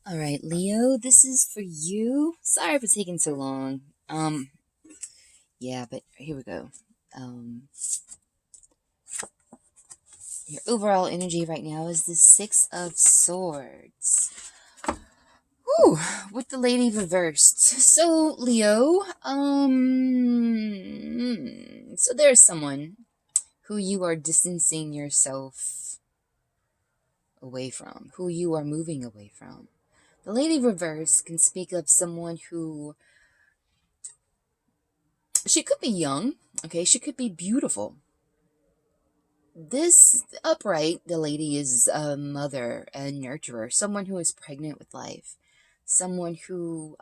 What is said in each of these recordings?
All right, Leo, this is for you. Sorry for taking so long. Yeah, but here we go. Um, your overall energy right now is the Six of Swords. Whew, with the Lady reversed. So, Leo, so there's someone who you are distancing yourself away from, who you are moving away from. The Lady reversed can speak of someone who she could be young, okay? She could be beautiful. This upright, the lady is a mother and nurturer, someone who is pregnant with life, someone whose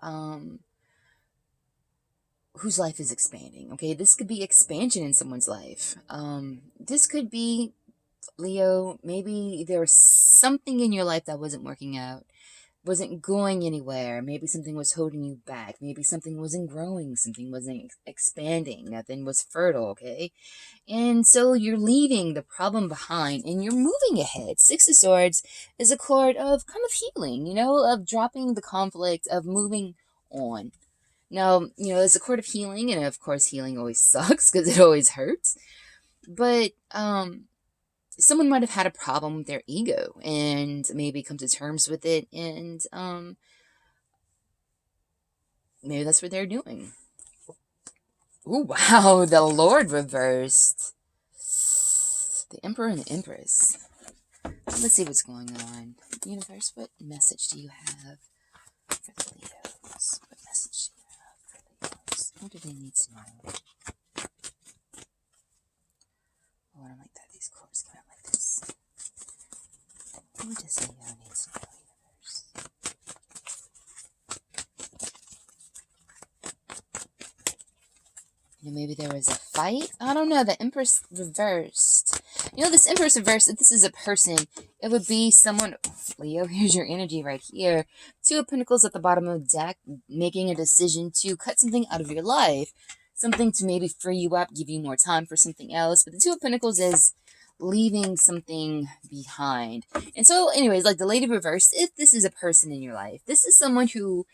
life is expanding, okay? This could be expansion in someone's life. This could be, Leo, maybe there was something in your life that wasn't working out, wasn't going anywhere. Maybe something was holding you back. Maybe something wasn't growing. Something wasn't expanding. Nothing was fertile, okay? And so you're leaving the problem behind and you're moving ahead. Six of Swords is a card of kind of healing, of dropping the conflict, of moving on. Now, it's a card of healing, and of course, healing always sucks because it always hurts. But, someone might have had a problem with their ego and maybe come to terms with it, and maybe that's what they're doing. Oh wow, the Lord reversed. The Emperor and the Empress. Let's see what's going on. Universe, what message do you have for the Leos? What message do you have for Leos? What do they need to know? Oh, I don't like that these cards come out like this. What does Leo need to know, Universe? Maybe there was a fight? I don't know. The Empress reversed. This Empress reversed, if this is a person, it would be someone... Leo, here's your energy right here. Two of Pentacles at the bottom of the deck, making a decision to cut something out of your life. Something to maybe free you up, give you more time for something else. But the Two of Pentacles is leaving something behind. And so, anyways, like the Lady reversed, if this is a person in your life, this is someone who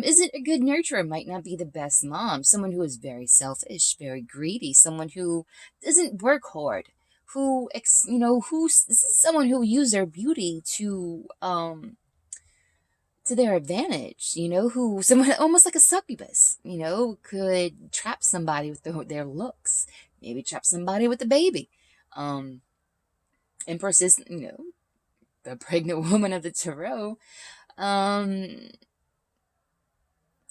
isn't a good nurturer, might not be the best mom, someone who is very selfish, very greedy, someone who doesn't work hard, this is someone who used their beauty to their advantage, who someone almost like a succubus, could trap somebody with their looks, maybe trap somebody with a baby. Empress is, the pregnant woman of the tarot.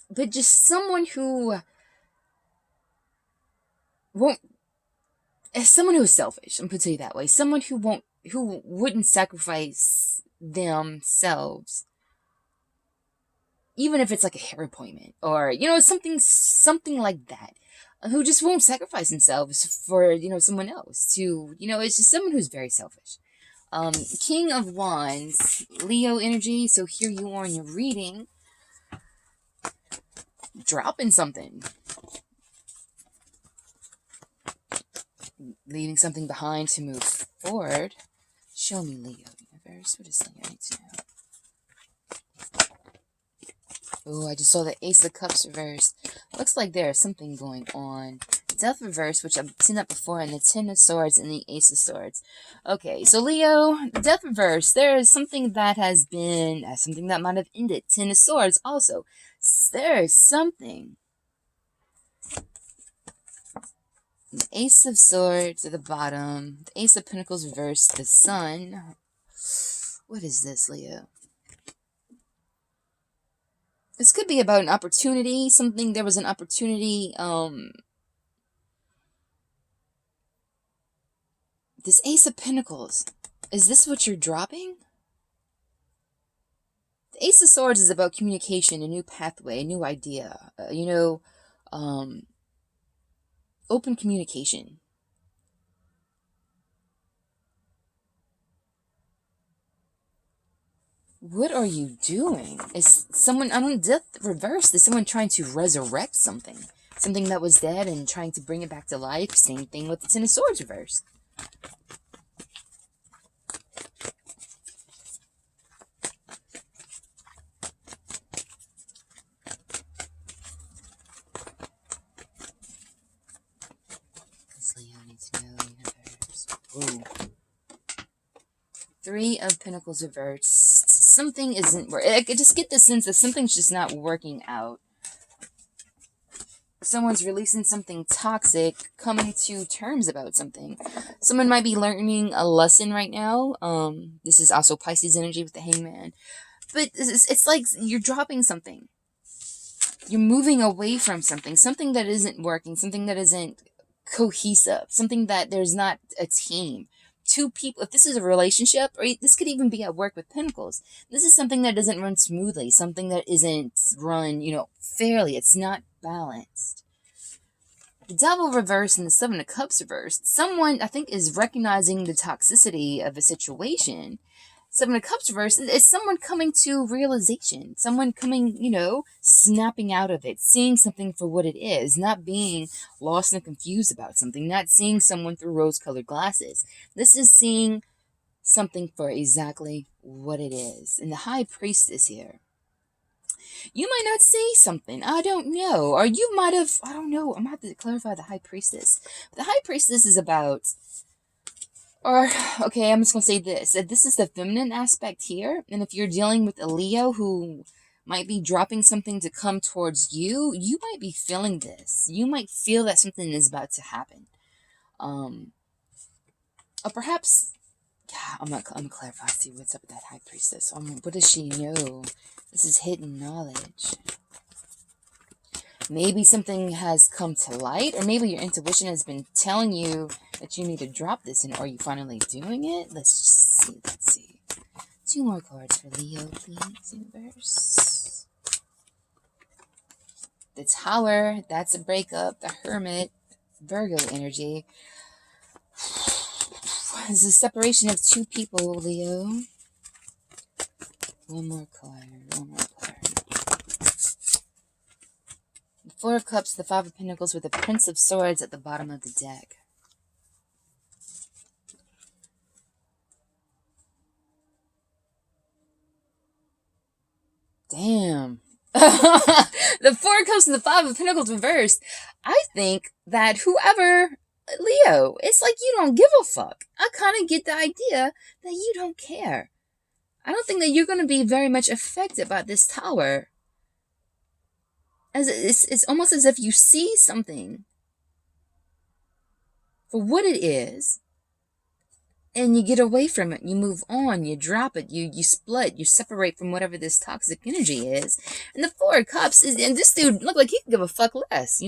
But just someone who won't, someone who's selfish, I'm put it that way, someone who wouldn't sacrifice themselves, even if it's like a hair appointment or, something like that, who just won't sacrifice themselves for, someone else to, it's just someone who's very selfish. King of Wands, Leo energy. So here you are in your reading, dropping something, leaving something behind to move forward. Show me, Leo Universe. What does Leo need to know? Oh, I just saw the Ace of Cups reversed. Looks like there's something going on. Death reversed, which I've seen that before, and the Ten of Swords and the Ace of Swords. Okay, so Leo, Death reversed. There is something that has been, something that might have ended. Ten of Swords also. There is something. The Ace of Swords at the bottom. The Ace of Pentacles reversed. The Sun. What is this, Leo? This could be about an opportunity. There was an opportunity. This Ace of Pentacles. Is this what you're dropping? The Ace of Swords is about communication, a new pathway, a new idea. Open communication. What are you doing? Is someone, Death reversed, is someone trying to resurrect something? Something that was dead and trying to bring it back to life? Same thing with the Ten of Swords reversed. Ooh. Three of Pentacles reversed. Something isn't working. I just get the sense that something's just not working out. Someone's releasing something toxic, coming to terms about something. Someone might be learning a lesson right now. This is also Pisces energy with the Hangman. But it's like you're dropping something. You're moving away from something that isn't working, something that isn't cohesive, something that there's not a team. Two people, if this is a relationship, or this could even be at work with Pentacles, this is something that doesn't run smoothly, something that isn't run, fairly. It's not balanced. The Devil reversed and the Seven of Cups reversed. Someone, I think, is recognizing the toxicity of a situation. Seven of Cups reversed is someone coming to realization. Someone coming, snapping out of it, seeing something for what it is, not being lost and confused about something, not seeing someone through rose-colored glasses. This is seeing something for exactly what it is. And the High Priestess here. You might not say something, I don't know. Or you might have, I don't know, I'm going to have to clarify the High Priestess. The High Priestess is about, okay, I'm just going to say this. This is the feminine aspect here. And if you're dealing with a Leo who might be dropping something to come towards you, you might be feeling this. You might feel that something is about to happen. Or perhaps, yeah, I'm gonna clarify, see what's up with that High Priestess. What does she know? This is hidden knowledge. Maybe something has come to light, or maybe your intuition has been telling you that you need to drop this, and are you finally doing it? Let's see. Two more cards for Leo, please, universe. The Tower, that's a breakup. The Hermit, Virgo energy. It's a separation of two people, Leo. One more card. The Four of Cups, the Five of Pentacles with the Prince of Swords at the bottom of the deck. Damn. The Four of Cups and the Five of Pentacles reversed. I think that whoever, Leo, it's like you don't give a fuck. I kind of get the idea that you don't care. I don't think that you're going to be very much affected by this Tower. As it's almost as if you see something for what it is, and you get away from it, you move on, you drop it, you split, you separate from whatever this toxic energy is. And the Four of Cups is, and this dude look like he could give a fuck less,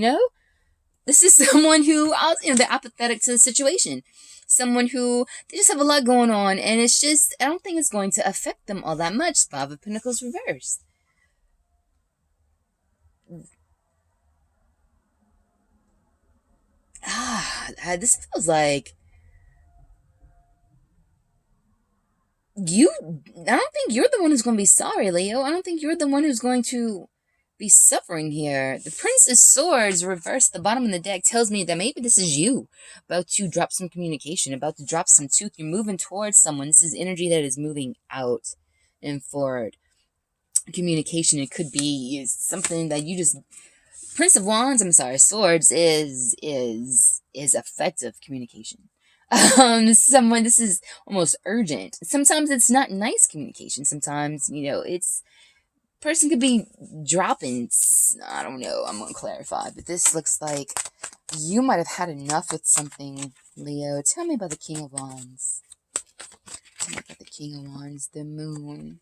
This is someone who, they're apathetic to the situation. Someone who, they just have a lot going on, and it's just, I don't think it's going to affect them all that much. Five of Pentacles reversed. This feels like I don't think you're the one who's going to be sorry, Leo. I don't think you're the one who's going to be suffering here. The Prince of Swords reversed the bottom of the deck tells me that maybe this is you about to drop some communication, about to drop some tooth. You're moving towards someone. This is energy that is moving out and forward. Communication, it could be something that you just... Swords is effective communication. This is almost urgent. Sometimes it's not nice communication. Sometimes, it's... person could be dropping... I don't know. I'm going to clarify. But this looks like you might have had enough with something, Leo. Tell me about the King of Wands. Tell me about the King of Wands. The Moon.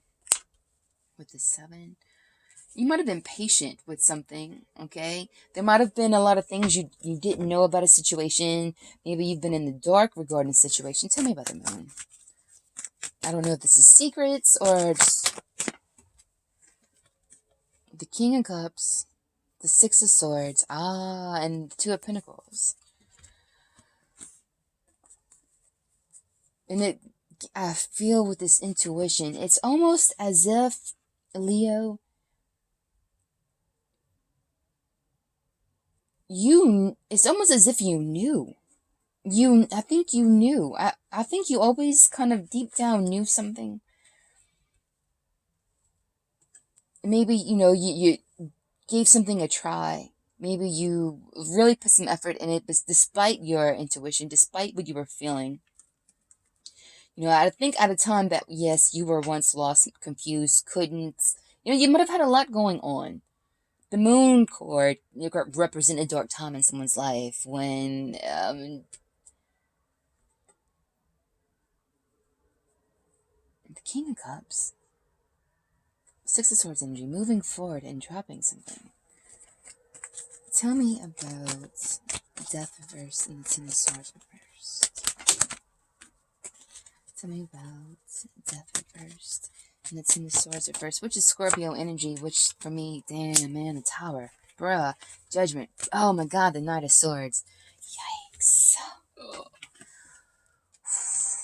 With the 7. You might have been patient with something, okay? There might have been a lot of things you didn't know about a situation. Maybe you've been in the dark regarding a situation. Tell me about the Moon. I don't know if this is secrets or just... The King of Cups, the Six of Swords, and the Two of Pentacles. And I feel with this intuition, it's almost as if, Leo, it's almost as if you knew. I think you knew. I think you always kind of deep down knew something. Maybe, you gave something a try. Maybe you really put some effort in it, but despite your intuition, despite what you were feeling, I think at a time that, yes, you were once lost, confused, couldn't, you might have had a lot going on. The moon cord represent a dark time in someone's life when, the King of Cups, Six of Swords energy, moving forward and dropping something. Tell me about Death reversed and the Ten of Swords reversed. Tell me about Death reversed and the Ten of Swords reversed, which is Scorpio energy, which for me, damn, man, the Tower. Bruh, Judgment. Oh my god, the Knight of Swords. Yikes.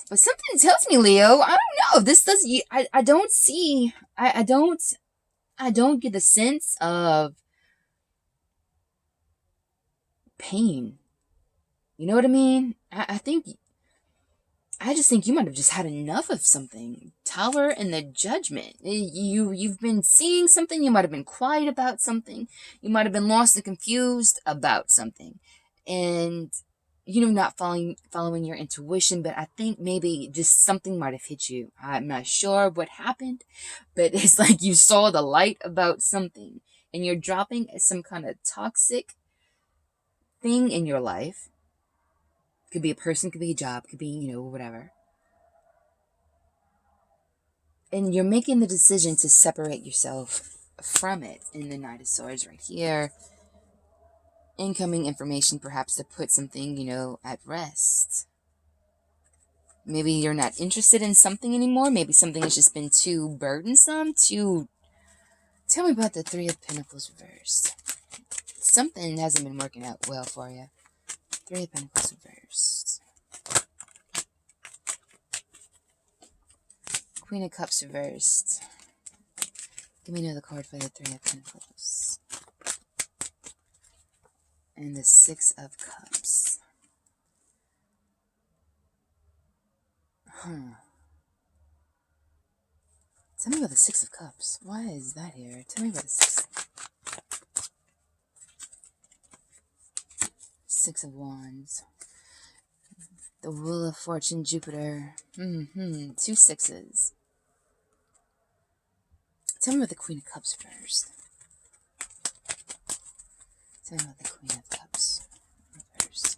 But something tells me, Leo, I don't know. This does. I don't see. I don't get the sense of pain. You know what I mean? I just think you might have just had enough of something. Tower and the Judgment. You've been seeing something. You might have been quiet about something. You might have been lost and confused about something, and not following your intuition. But I think maybe just something might have hit you. I'm not sure what happened, but it's like you saw the light about something, and you're dropping some kind of toxic thing in your life. Could be a person, could be a job, could be, whatever. And you're making the decision to separate yourself from it in the Knight of Swords right here. Incoming information, perhaps, to put something, at rest. Maybe you're not interested in something anymore. Maybe something has just been too burdensome. Tell me about the Three of Pentacles reversed. Something hasn't been working out well for you. Three of Pentacles reversed. Queen of Cups reversed. Give me another card for the Three of Pentacles. And the Six of Cups. Tell me about the Six of Cups. Why is that here? Tell me about the Six of Wands. The Wheel of Fortune, Jupiter. Two sixes. Tell me about the Queen of Cups first. Tell me about the Queen of Cups reversed.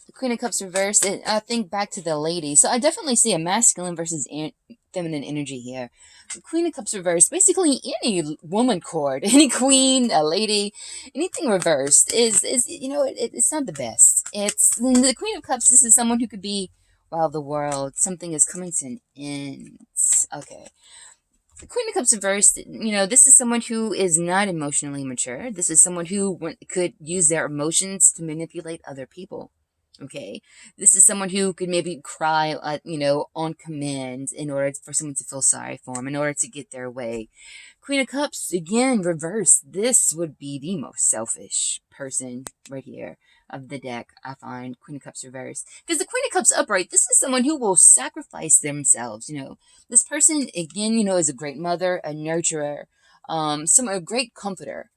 The Queen of Cups reversed. I think back to the lady. So I definitely see a masculine versus feminine energy here. The Queen of Cups reversed, basically any woman cord, any queen, a lady, anything reversed is it's not the best. It's the Queen of Cups. This is someone who could be, wow, the world, something is coming to an end. Okay. The Queen of Cups reversed, this is someone who is not emotionally mature. This is someone who could use their emotions to manipulate other people. Okay, this is someone who could maybe cry, on command in order for someone to feel sorry for them, in order to get their way. Queen of Cups, again, reversed. This would be the most selfish person right here of the deck, I find. Queen of Cups reversed. Because the Queen of Cups upright, this is someone who will sacrifice themselves, This person, again, is a great mother, a nurturer, a great comforter.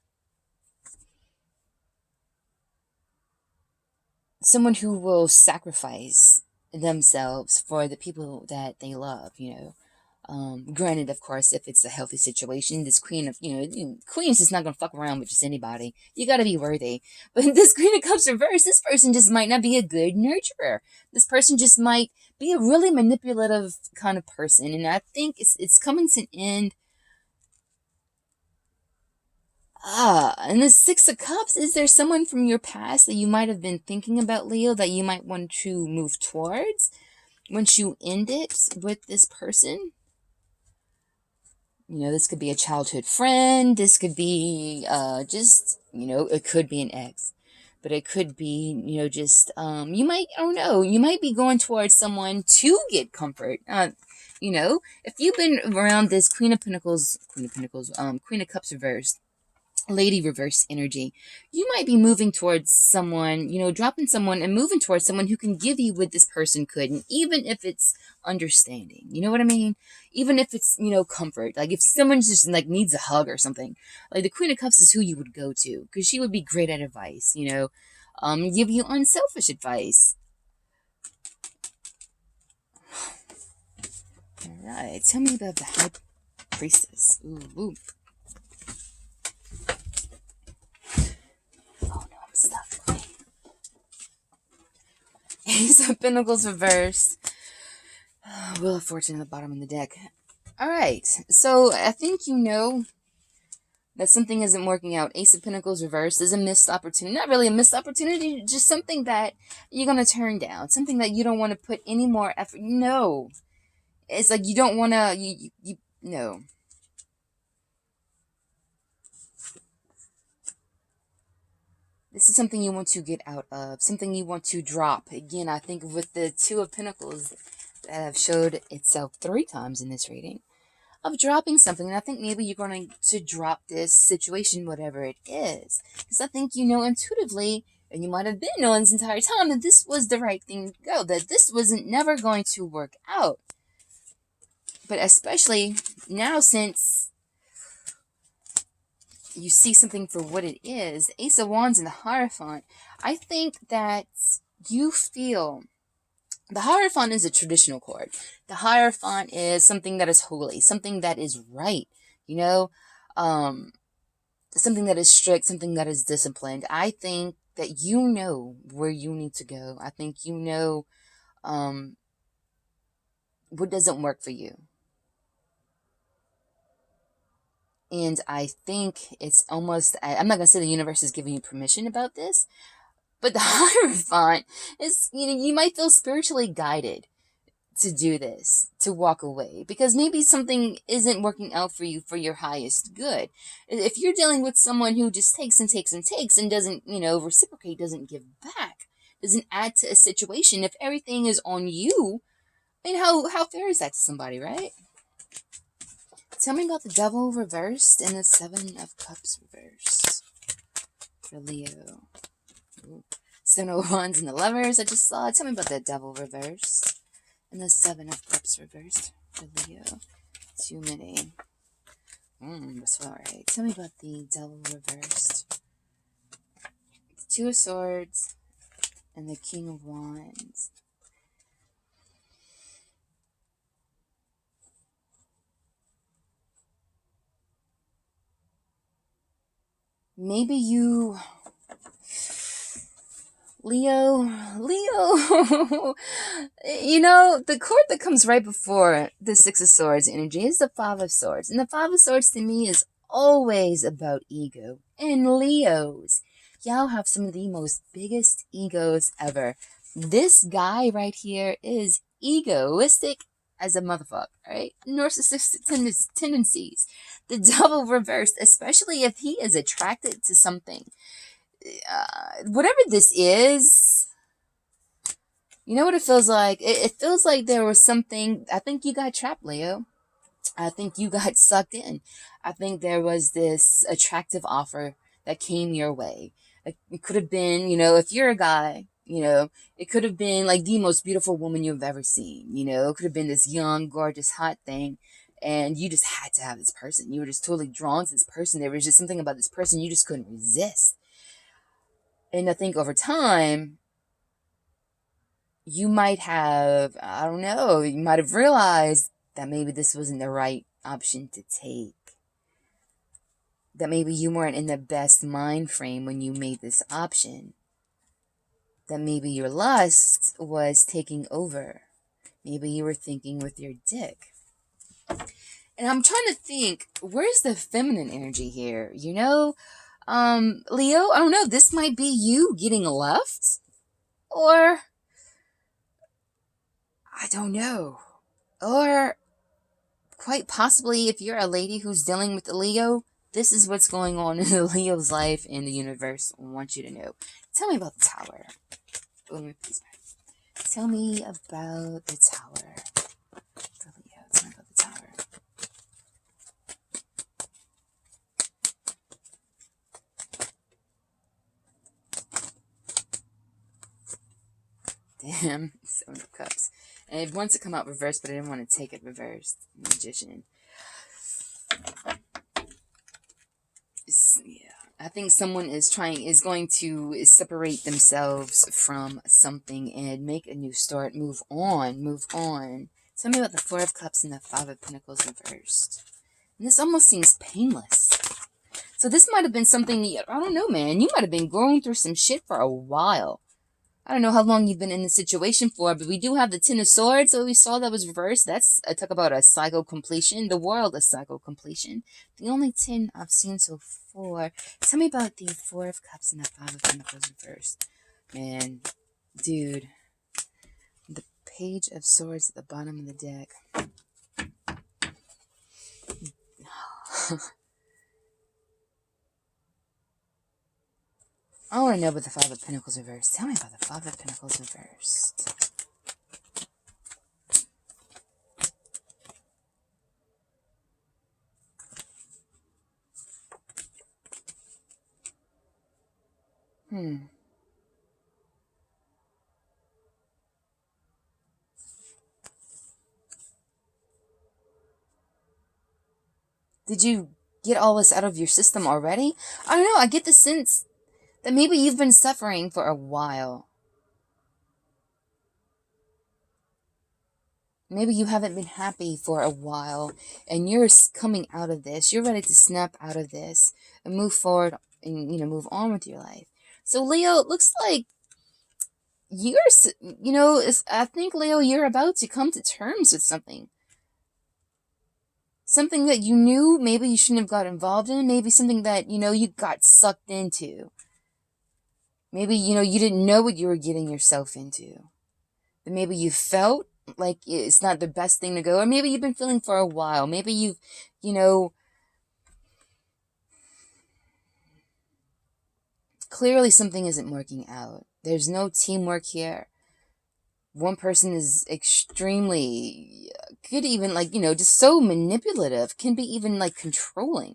Someone who will sacrifice themselves for the people that they love, Granted, of course, if it's a healthy situation, this queen of, queen's just not going to fuck around with just anybody. You got to be worthy. But this Queen of Cups reversed, this person just might not be a good nurturer. This person just might be a really manipulative kind of person. And I think it's coming to an end. And the Six of Cups, is there someone from your past that you might have been thinking about, Leo, that you might want to move towards once you end it with this person? This could be a childhood friend. This could be it could be an ex. But it could be, just, you might, I don't know, you might be going towards someone to get comfort. If you've been around this Queen of Cups reversed, Lady reverse energy. You might be moving towards someone, dropping someone and moving towards someone who can give you what this person couldn't, even if it's understanding. You know what I mean? Even if it's, comfort. Like if someone just like needs a hug or something, like the Queen of Cups is who you would go to because she would be great at advice, give you unselfish advice. All right, tell me about the High Priestess. Ooh. Oh no, I'm stuck. Ace of Pentacles reversed. Wheel of Fortune at the bottom of the deck. All right, so I think you know that something isn't working out. Ace of Pentacles reversed is a missed opportunity. Not really a missed opportunity, just something that you're going to turn down. Something that you don't want to put any more effort. No. It's like you don't want to, no. This is something you want to get out of. Something you want to drop. Again, I think with the Two of Pentacles that have showed itself 3 times in this reading, of dropping something. And I think maybe you're going to drop this situation, whatever it is. Because I think you know intuitively, and you might have been knowing this entire time, that this was the right thing to go. That this wasn't never going to work out. But especially now, since you see something for what it is, the Ace of Wands and the Hierophant, I think that you feel... The Hierophant is a traditional card. The Hierophant is something that is holy, something that is right, something that is strict, something that is disciplined. I think that you know where you need to go. I think you know what doesn't work for you. And I think it's almost, I'm not going to say the universe is giving you permission about this, but the Hierophant is, you might feel spiritually guided to do this, to walk away, because maybe something isn't working out for you for your highest good. If you're dealing with someone who just takes and takes and takes and doesn't, reciprocate, doesn't give back, doesn't add to a situation, if everything is on you, I mean, how fair is that to somebody, right? Tell me about the Devil reversed and the Seven of Cups reversed for Leo. Ooh. Seven of Wands and the Lovers I just saw. Tell me about the Devil reversed and the Seven of Cups reversed for Leo. Too many. That's all right. Tell me about the Devil reversed. The Two of Swords and the King of Wands. Maybe you... Leo, the card that comes right before the Six of Swords energy is the Five of Swords. And the Five of Swords to me is always about ego. And Leos, y'all have some of the most biggest egos ever. This guy right here is egoistic as a motherfucker, right? Narcissistic tendencies. The Devil reversed, especially if he is attracted to something. Whatever this is, you know what it feels like? It feels like there was something. I think you got trapped, Leo. I think you got sucked in. I think there was this attractive offer that came your way. It could have been, if you're a guy, it could have been like the most beautiful woman you've ever seen. It could have been this young, gorgeous, hot thing. And you just had to have this person. You were just totally drawn to this person. There was just something about this person you just couldn't resist. And I think over time, you might have, I don't know, you might have realized that maybe this wasn't the right option to take. That maybe you weren't in the best mind frame when you made this option. That maybe your lust was taking over. Maybe you were thinking with your dick. And I'm trying to think, where's the feminine energy here? Leo, I don't know, this might be you getting left, or, I don't know, or quite possibly if you're a lady who's dealing with a Leo, this is what's going on in the Leo's life and the universe wants you to know. Tell me about the Tower. Tell me about the Tower. For Leo, tell me about the Tower. Damn, Seven of Cups. And it wants to come out reversed, but I didn't want to take it reversed. Magician. Yeah. I think someone is going to separate themselves from something and make a new start. Move on. Tell me about the Four of Cups and the Five of Pentacles reversed. And this almost seems painless. So this might have been something, I don't know, man. You might have been going through some shit for a while. I don't know how long you've been in this situation for, but we do have the Ten of Swords, so we saw that was reversed. That's a talk about a cycle completion. The world is cycle completion. The only 10 I've seen so far. Tell me about the Four of Cups and the Five of Pentacles reversed. Man, dude. The Page of Swords at the bottom of the deck. I want to know about the Five of Pentacles reversed. Tell me about the Five of Pentacles reversed. Did you get all this out of your system already? I don't know. I get the sense that maybe you've been suffering for a while. Maybe you haven't been happy for a while, and you're coming out of this. You're ready to snap out of this and move forward and, move on with your life. So, Leo, it looks like I think, Leo, you're about to come to terms with something. Something that you knew maybe you shouldn't have got involved in. Maybe something that, you got sucked into. Maybe, you didn't know what you were getting yourself into. But maybe you felt like it's not the best thing to go. Or maybe you've been feeling for a while. Maybe you've, clearly something isn't working out. There's no teamwork here. One person is extremely, could even just so manipulative, can be even controlling.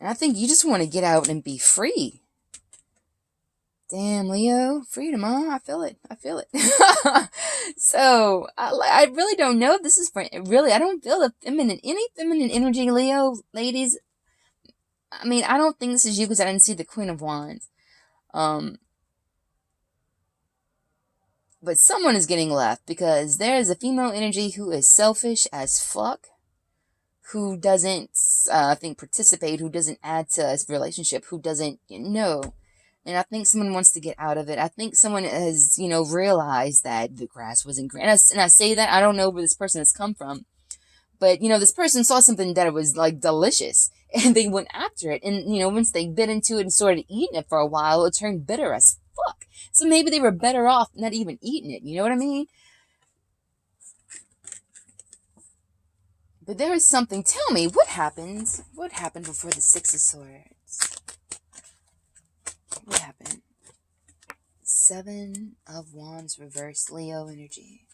And I think you just want to get out and be free. Damn, Leo, freedom, huh? I feel it. So, I really don't know if this is for, really, I don't feel any feminine energy, Leo, ladies. I mean, I don't think this is you because I didn't see the Queen of Wands. But someone is getting left because there is a female energy who is selfish as fuck, who doesn't, I think, participate, who doesn't add to a relationship, who doesn't, And I think someone wants to get out of it. I think someone has, realized that the grass wasn't green. And I say that, I don't know where this person has come from. But, this person saw something that was, delicious. And they went after it. And, once they bit into it and started eating it for a while, it turned bitter as fuck. So maybe they were better off not even eating it. You know what I mean? But there is something. Tell me, what happened? What happened before the Six of Swords? What happened? Seven of Wands reversed, Leo energy.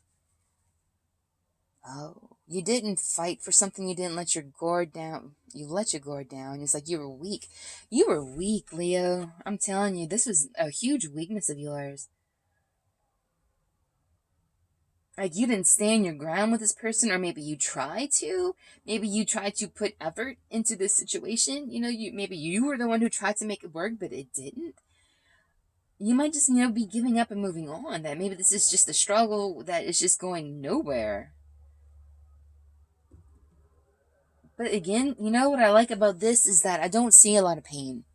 Oh, you didn't fight for something. You didn't let your guard down. You let your guard down. It's like you were weak. You were weak, Leo. I'm telling you, this was a huge weakness of yours. Like, you didn't stand your ground with this person, or maybe you tried to. Maybe you tried to put effort into this situation. Maybe you were the one who tried to make it work, but it didn't. You might just, be giving up and moving on. That maybe this is just a struggle that is just going nowhere. But again, what I like about this is that I don't see a lot of pain.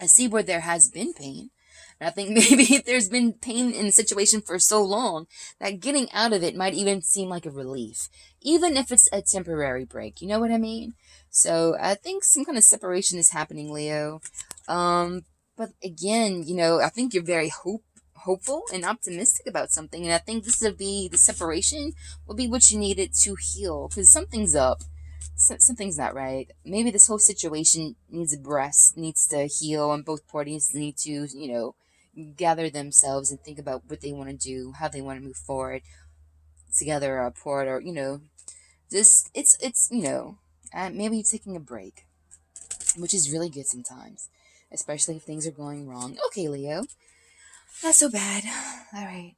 I see where there has been pain. And I think maybe if there's been pain in the situation for so long, that getting out of it might even seem like a relief. Even if it's a temporary break. You know what I mean? So I think some kind of separation is happening, Leo. But again, I think you're very hopeful and optimistic about something. And I think the separation will be what you needed to heal. Because something's up. Something's not right. Maybe this whole situation needs a rest, needs to heal, and both parties need to, gather themselves and think about what they want to do, how they want to move forward together or apart, or, just, it's maybe taking a break, which is really good sometimes, especially if things are going wrong. Okay, Leo, not so bad. All right.